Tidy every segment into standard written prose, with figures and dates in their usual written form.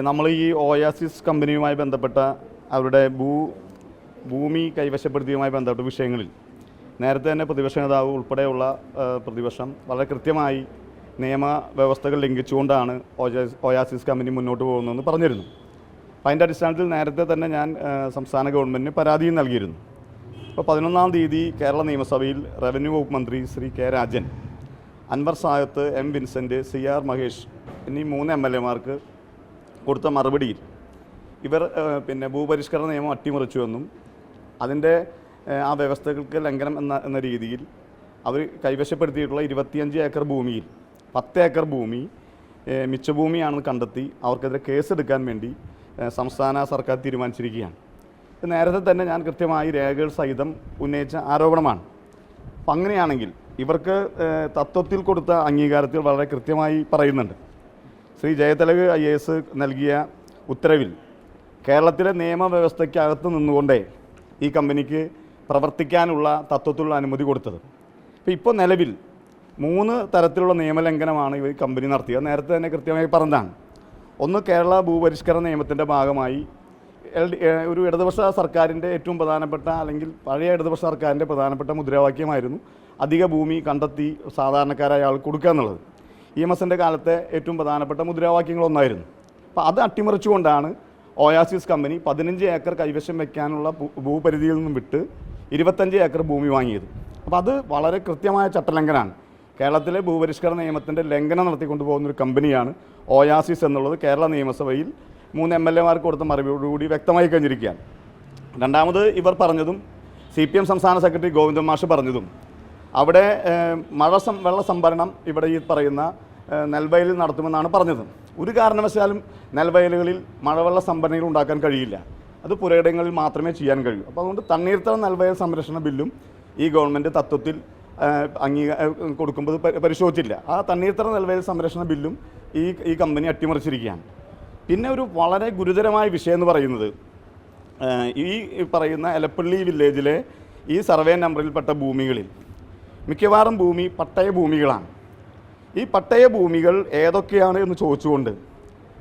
നമ്മൾ ഈ ഓയാസിസ് കമ്പനിയുമായി ബന്ധപ്പെട്ട അവരുടെ ഭൂമി കൈവശപ്പെടുത്തിയുമായി ബന്ധപ്പെട്ട വിഷയങ്ങളിൽ നേരത്തെ തന്നെ പ്രതിപക്ഷ നേതാവ് ഉൾപ്പെടെയുള്ള പ്രതിപക്ഷം വളരെ കൃത്യമായി നിയമവ്യവസ്ഥകൾ ലംഘിച്ചുകൊണ്ടാണ് ഓയാസിസ് കമ്പനി മുന്നോട്ട് പോകുന്നതെന്ന് പറഞ്ഞിരുന്നു. അപ്പോൾ അതിൻ്റെ അടിസ്ഥാനത്തിൽ നേരത്തെ തന്നെ ഞാൻ സംസ്ഥാന ഗവൺമെൻറ്റിന് പരാതിയും നൽകിയിരുന്നു. അപ്പോൾ 11-ാം തീയതി കേരള നിയമസഭയിൽ റവന്യൂ വകുപ്പ് മന്ത്രി Shri K Rajan, Anwar Sadath, M Vincent, CR Mahesh എന്നീ 3 MLA-മാർക്ക് കൊടുത്ത മറുപടിയിൽ ഇവർ ഭൂപരിഷ്കരണ നിയമം അട്ടിമറിച്ചുവെന്നും അതിൻ്റെ ആ വ്യവസ്ഥകൾക്ക് ലംഘനം എന്ന രീതിയിൽ അവർ കൈവശപ്പെടുത്തിയിട്ടുള്ള 25 ഏക്കർ ഭൂമിയിൽ 10 ഏക്കർ ഭൂമി മിച്ചഭൂമിയാണെന്ന് കണ്ടെത്തി അവർക്കെതിരെ കേസെടുക്കാൻ വേണ്ടി സംസ്ഥാന സർക്കാർ തീരുമാനിച്ചിരിക്കുകയാണ്. നേരത്തെ തന്നെ ഞാൻ കൃത്യമായി രേഖകൾ സഹിതം ഉന്നയിച്ച ആരോപണമാണ്. അപ്പം അങ്ങനെയാണെങ്കിൽ ഇവർക്ക് തത്വത്തിൽ കൊടുത്ത അംഗീകാരത്തിൽ വളരെ കൃത്യമായി പറയുന്നുണ്ട്. ശ്രീ ജയതിലക് IAS നൽകിയ ഉത്തരവിൽ കേരളത്തിലെ നിയമവ്യവസ്ഥയ്ക്കകത്ത് നിന്നുകൊണ്ടേ ഈ കമ്പനിക്ക് പ്രവർത്തിക്കാനുള്ള തത്വത്തിലുള്ള അനുമതി കൊടുത്തത്. ഇപ്പോൾ നിലവിൽ 3 തരത്തിലുള്ള നിയമലംഘനമാണ് ഈ കമ്പനി നടത്തിയത്. നേരത്തെ തന്നെ കൃത്യമായി പറഞ്ഞതാണ്. ഒന്ന്, കേരള ഭൂപരിഷ്കരണ നിയമത്തിൻ്റെ ഭാഗമായി ഒരു ഇടതുപക്ഷ സർക്കാരിൻ്റെ ഏറ്റവും പ്രധാനപ്പെട്ട, അല്ലെങ്കിൽ പഴയ ഇടതുപക്ഷ സർക്കാരിൻ്റെ പ്രധാനപ്പെട്ട മുദ്രാവാക്യമായിരുന്നു അധിക ഭൂമി കണ്ടെത്തി സാധാരണക്കാരായ ആൾ കൊടുക്കുക എന്നുള്ളത്. EMSൻ്റെ കാലത്തെ ഏറ്റവും പ്രധാനപ്പെട്ട മുദ്രാവാക്യങ്ങളൊന്നായിരുന്നു. അപ്പോൾ അത് അട്ടിമറിച്ചുകൊണ്ടാണ് ഓയാസിസ് കമ്പനി 15 ഏക്കർ കൈവശം വയ്ക്കാനുള്ള ഭൂപരിധിയിൽ നിന്നും വിട്ട് 25 ഏക്കർ ഭൂമി വാങ്ങിയത്. അപ്പോൾ അത് വളരെ കൃത്യമായ ചട്ടലംഘനമാണ്. കേരളത്തിലെ ഭൂപരിഷ്കരണ നിയമത്തിൻ്റെ ലംഘനം നടത്തിക്കൊണ്ടു പോകുന്നൊരു കമ്പനിയാണ് ഓയാസിസ് എന്നുള്ളത് കേരള നിയമസഭയിൽ 3 MLA-മാർക്ക് കൊടുത്ത മറുപടിയോടുകൂടി വ്യക്തമായി കഴിഞ്ഞിരിക്കുകയാണ്. രണ്ടാമത് ഇവർ പറഞ്ഞതും CPM സംസ്ഥാന സെക്രട്ടറി ഗോവിന്ദൻ മാഷ് പറഞ്ഞതും അവിടെ വെള്ള സംഭരണം ഇവിടെ ഈ പറയുന്ന നെൽവയലിൽ നടത്തുമെന്നാണ് പറഞ്ഞത്. ഒരു കാരണവശാലും നെൽവയലുകളിൽ മഴവെള്ള സംഭരണികൾ ഉണ്ടാക്കാൻ കഴിയില്ല. അത് പുരയിടങ്ങളിൽ മാത്രമേ ചെയ്യാൻ കഴിയൂ. അപ്പോൾ അതുകൊണ്ട് തണ്ണീർത്തട നെൽവയൽ സംരക്ഷണ ബില്ലും ഈ ഗവൺമെൻറ് തത്വത്തിൽ കൊടുക്കുമ്പോൾ പരിശോധിച്ചില്ല. ആ തണ്ണീർത്തട നെൽവയൽ സംരക്ഷണ ബില്ലും ഈ കമ്പനി അട്ടിമറിച്ചിരിക്കുകയാണ്. പിന്നെ ഒരു വളരെ ഗുരുതരമായ വിഷയം എന്ന് പറയുന്നത് ഈ പറയുന്ന എലപ്പള്ളി വില്ലേജിലെ ഈ സർവേ നമ്പറിൽപ്പെട്ട ഭൂമികളിൽ മിക്കവാറും ഭൂമി പട്ടയ ഭൂമികളാണ്. ഈ പട്ടയ ഭൂമികൾ ഏതൊക്കെയാണ് എന്ന് ചോദിച്ചുകൊണ്ട്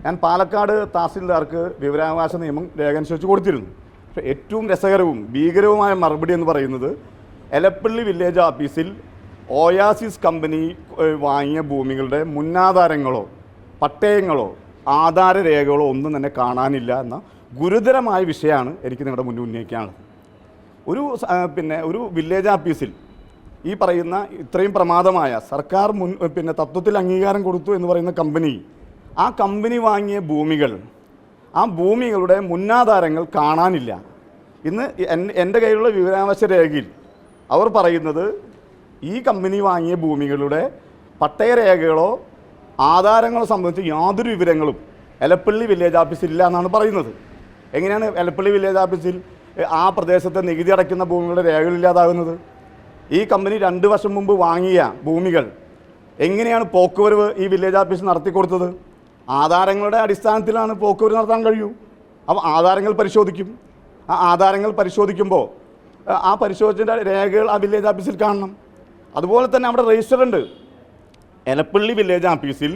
ഞാൻ പാലക്കാട് തഹസിൽദാർക്ക് വിവരാവകാശ നിയമം രേഖാനുസരിച്ച് കൊടുത്തിരുന്നു. പക്ഷേ ഏറ്റവും രസകരവും ഭീകരവുമായ മറുപടി എന്ന് പറയുന്നത് എലപ്പള്ളി വില്ലേജ് ഓഫീസിൽ ഓയാസിസ് കമ്പനി വാങ്ങിയ ഭൂമികളുടെ മുന്നാധാരങ്ങളോ പട്ടയങ്ങളോ ആധാരരേഖകളോ ഒന്നും തന്നെ കാണാനില്ല എന്ന ഗുരുതരമായ വിഷയമാണ് എനിക്ക് നിങ്ങളുടെ മുന്നിൽ ഉന്നയിക്കാനുള്ളത്. ഒരു വില്ലേജ് ഓഫീസിൽ ഈ പറയുന്ന ഇത്രയും പ്രമാദമായ സർക്കാർ തത്വത്തിൽ അംഗീകാരം കൊടുത്തു എന്ന് പറയുന്ന കമ്പനി, ആ കമ്പനി വാങ്ങിയ ഭൂമികൾ, ആ ഭൂമികളുടെ മുന്നാധാരങ്ങൾ കാണാനില്ല. ഇന്ന് എൻ്റെ കയ്യിലുള്ള വിവരാവകാശ രേഖയിൽ അവർ പറയുന്നത് ഈ കമ്പനി വാങ്ങിയ ഭൂമികളുടെ പട്ടയരേഖകളോ ആധാരങ്ങളോ സംബന്ധിച്ച് യാതൊരു വിവരങ്ങളും എലപ്പള്ളി വില്ലേജ് ഓഫീസിൽ ഇല്ല എന്നാണ് പറയുന്നത്. എങ്ങനെയാണ് എലപ്പള്ളി വില്ലേജ് ഓഫീസിൽ ആ പ്രദേശത്തെ നികുതി അടയ്ക്കുന്ന ഭൂമികളുടെ രേഖകളില്ലാതാകുന്നത്? ഈ കമ്പനി 2 വർഷം മുമ്പ് വാങ്ങിയ ഭൂമികൾ എങ്ങനെയാണ് പോക്കുവരവ് ഈ വില്ലേജ് ഓഫീസ് നടത്തിക്കൊടുത്തത്? ആധാരങ്ങളുടെ അടിസ്ഥാനത്തിലാണ് പോക്കുവരവ് നടത്താൻ കഴിയൂ. അപ്പോൾ ആധാരങ്ങൾ പരിശോധിക്കും. ആ ആധാരങ്ങൾ പരിശോധിക്കുമ്പോൾ ആ പരിശോധിച്ച രേഖകൾ ആ വില്ലേജ് ഓഫീസിൽ കാണണം. അതുപോലെ തന്നെ അവിടെ രജിസ്റ്റർ ഉണ്ട്. എലപ്പള്ളി വില്ലേജ് ഓഫീസിൽ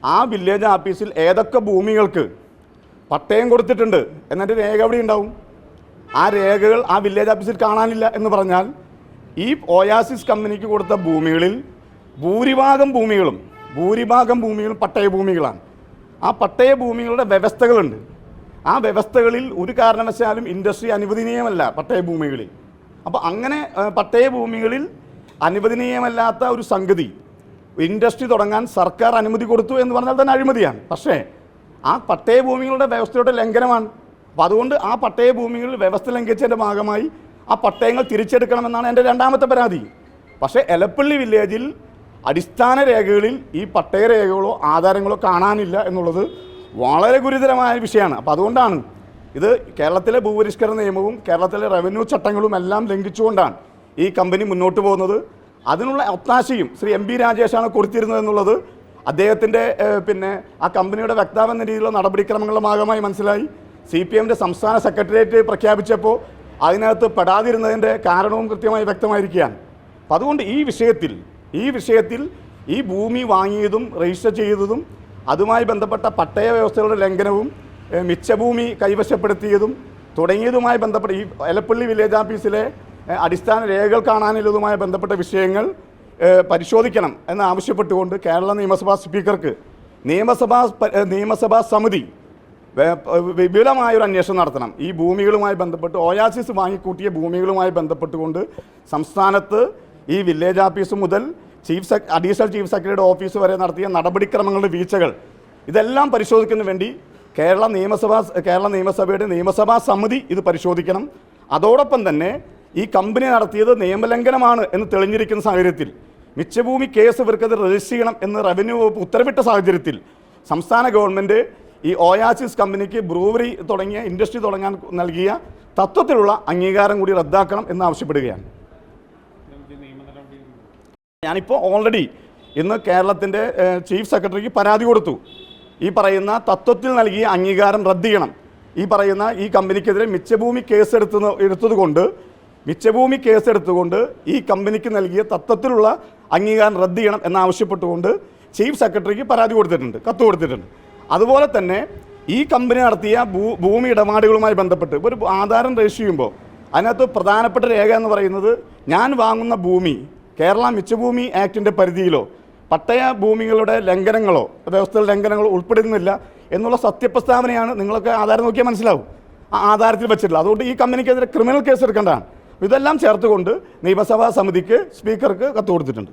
ആ വില്ലേജ് ഓഫീസിൽ ഏതൊക്കെ ഭൂമികൾക്ക് പട്ടയം കൊടുത്തിട്ടുണ്ട് എന്നതിൻ്റെ രേഖ എവിടെ ഉണ്ടാവും? ആ രേഖകൾ ആ വില്ലേജ് ഓഫീസിൽ കാണാനില്ല എന്ന് പറഞ്ഞാൽ ഈ ഓയാസിസ് കമ്പനിക്ക് കൊടുത്ത ഭൂമികളിൽ ഭൂരിഭാഗം ഭൂമികളും പട്ടയ ഭൂമികളാണ്. ആ പട്ടയ ഭൂമികളുടെ വ്യവസ്ഥകളുണ്ട്. ആ വ്യവസ്ഥകളിൽ ഒരു കാരണവശാലും ഇൻഡസ്ട്രി അനുവദനീയമല്ല പട്ടയ ഭൂമികളിൽ. അപ്പോൾ അങ്ങനെ പട്ടയ ഭൂമികളിൽ അനുവദനീയമല്ലാത്ത ഒരു സംഗതി ഇൻഡസ്ട്രി തുടങ്ങാൻ സർക്കാർ അനുമതി കൊടുത്തു എന്ന് പറഞ്ഞാൽ തന്നെ അഴിമതിയാണ്. പക്ഷേ ആ പട്ടയ ഭൂമികളുടെ വ്യവസ്ഥയുടെ ലംഘനമാണ്. അപ്പോൾ അതുകൊണ്ട് ആ പട്ടയ ഭൂമികളിൽ വ്യവസ്ഥ ലംഘിച്ചതിൻ്റെ ഭാഗമായി ആ പട്ടയങ്ങൾ തിരിച്ചെടുക്കണമെന്നാണ് എൻ്റെ രണ്ടാമത്തെ പരാതി. പക്ഷേ എലപ്പള്ളി വില്ലേജിൽ അടിസ്ഥാന രേഖകളിൽ ഈ പട്ടയ രേഖകളോ ആധാരങ്ങളോ കാണാനില്ല എന്നുള്ളത് വളരെ ഗുരുതരമായ വിഷയമാണ്. അപ്പോൾ അതുകൊണ്ടാണ് ഇത് കേരളത്തിലെ ഭൂപരിഷ്കരണ നിയമവും കേരളത്തിലെ റവന്യൂ ചട്ടങ്ങളും എല്ലാം ലംഘിച്ചുകൊണ്ടാണ് ഈ കമ്പനി മുന്നോട്ട് പോകുന്നത്. അതിനുള്ള ഒത്താശയും ശ്രീ MP രാജേഷാണ് കൊടുത്തിരുന്നത് എന്നുള്ളത് അദ്ദേഹത്തിൻ്റെ ആ കമ്പനിയുടെ വക്താവെന്ന രീതിയിലുള്ള നടപടിക്രമങ്ങളുടെ ഭാഗമായി മനസ്സിലായി. CPMൻ്റെ സംസ്ഥാന സെക്രട്ടേറിയറ്റ് പ്രഖ്യാപിച്ചപ്പോൾ അതിനകത്ത് പെടാതിരുന്നതിൻ്റെ കാരണവും കൃത്യമായി വ്യക്തമായിരിക്കുകയാണ്. അപ്പം അതുകൊണ്ട് ഈ വിഷയത്തിൽ ഈ ഭൂമി വാങ്ങിയതും രജിസ്റ്റർ ചെയ്തതും അതുമായി ബന്ധപ്പെട്ട പട്ടയ വ്യവസ്ഥകളുടെ ലംഘനവും മിച്ചഭൂമി കൈവശപ്പെടുത്തിയതും തുടങ്ങിയതുമായി ബന്ധപ്പെട്ട ഈ എലപ്പള്ളി വില്ലേജ് ഓഫീസിലെ അടിസ്ഥാന രേഖകൾ കാണാനുള്ളതുമായി ബന്ധപ്പെട്ട വിഷയങ്ങൾ പരിശോധിക്കണം എന്ന് ആവശ്യപ്പെട്ടുകൊണ്ട് കേരള നിയമസഭാ സ്പീക്കർക്ക് നിയമസഭാ സമിതി വിപുലമായൊരു അന്വേഷണം നടത്തണം. ഈ ഭൂമികളുമായി ബന്ധപ്പെട്ട് ഒയാസിസ് വാങ്ങിക്കൂട്ടിയ ഭൂമികളുമായി ബന്ധപ്പെട്ടുകൊണ്ട് സംസ്ഥാനത്ത് ഈ വില്ലേജ് ഓഫീസ് മുതൽ അഡീഷണൽ ചീഫ് സെക്രട്ടറിയുടെ ഓഫീസ് വരെ നടത്തിയ നടപടിക്രമങ്ങളുടെ വീഴ്ചകൾ ഇതെല്ലാം പരിശോധിക്കുന്നതിന് വേണ്ടി കേരള നിയമസഭയുടെ നിയമസഭാ സമിതി ഇത് പരിശോധിക്കണം. അതോടൊപ്പം തന്നെ ഈ കമ്പനി നടത്തിയത് നിയമലംഘനമാണ് എന്ന് തെളിഞ്ഞിരിക്കുന്ന സാഹചര്യത്തിൽ മിച്ചഭൂമി കേസ് ഇവർക്കത് രജിസ്റ്റർ ചെയ്യണം എന്ന് റവന്യൂ വകുപ്പ് ഉത്തരവിട്ട സാഹചര്യത്തിൽ സംസ്ഥാന ഗവൺമെൻറ് ഈ ഒയാസിസ് കമ്പനിക്ക് ബ്രൂവറി തുടങ്ങിയ ഇൻഡസ്ട്രി തുടങ്ങാൻ നൽകിയ തത്വത്തിലുള്ള അംഗീകാരം കൂടി റദ്ദാക്കണം എന്ന് ആവശ്യപ്പെടുകയാണ്. ഞാനിപ്പോൾ ഓൾറെഡി ഇന്ന് കേരളത്തിൻ്റെ ചീഫ് സെക്രട്ടറിക്ക് പരാതി കൊടുത്തു. ഈ പറയുന്ന തത്വത്തിൽ നൽകിയ അംഗീകാരം റദ്ദ് ചെയ്യണം. ഈ കമ്പനിക്കെതിരെ മിച്ചഭൂമി കേസെടുത്തുകൊണ്ട് ഈ കമ്പനിക്ക് നൽകിയ തത്വത്തിലുള്ള അംഗീകാരം റദ്ദ് ചെയ്യണം എന്നാവശ്യപ്പെട്ടുകൊണ്ട് ചീഫ് സെക്രട്ടറിക്ക് കത്ത് കൊടുത്തിട്ടുണ്ട്. അതുപോലെ തന്നെ ഈ കമ്പനി നടത്തിയ ഭൂമി ഇടപാടുകളുമായി ബന്ധപ്പെട്ട് ഒരു ആധാരം രജിസ്റ്റർ ചെയ്യുമ്പോൾ അതിനകത്ത് പ്രധാനപ്പെട്ട രേഖ എന്ന് പറയുന്നത് ഞാൻ വാങ്ങുന്ന ഭൂമി കേരള മിച്ചഭൂമി ആക്ടിൻ്റെ പരിധിയിലോ പട്ടയ ഭൂമികളുടെ ലംഘനങ്ങളോ വ്യവസ്ഥയുടെ ലംഘനങ്ങളോ ഉൾപ്പെടുന്നില്ല എന്നുള്ള സത്യപ്രസ്താവനയാണ്. നിങ്ങളൊക്കെ ആധാരം നോക്കിയാൽ മനസ്സിലാവും, ആ ആധാരത്തിൽ വെച്ചിട്ടില്ല. അതുകൊണ്ട് ഈ കമ്പനിക്കെതിരെ ക്രിമിനൽ കേസ് എടുക്കേണ്ടതാണ്. ഇതെല്ലാം ചേർത്തുകൊണ്ട് നിയമസഭാ സമിതിക്ക് സ്പീക്കർക്ക് കത്ത് കൊടുത്തിട്ടുണ്ട്.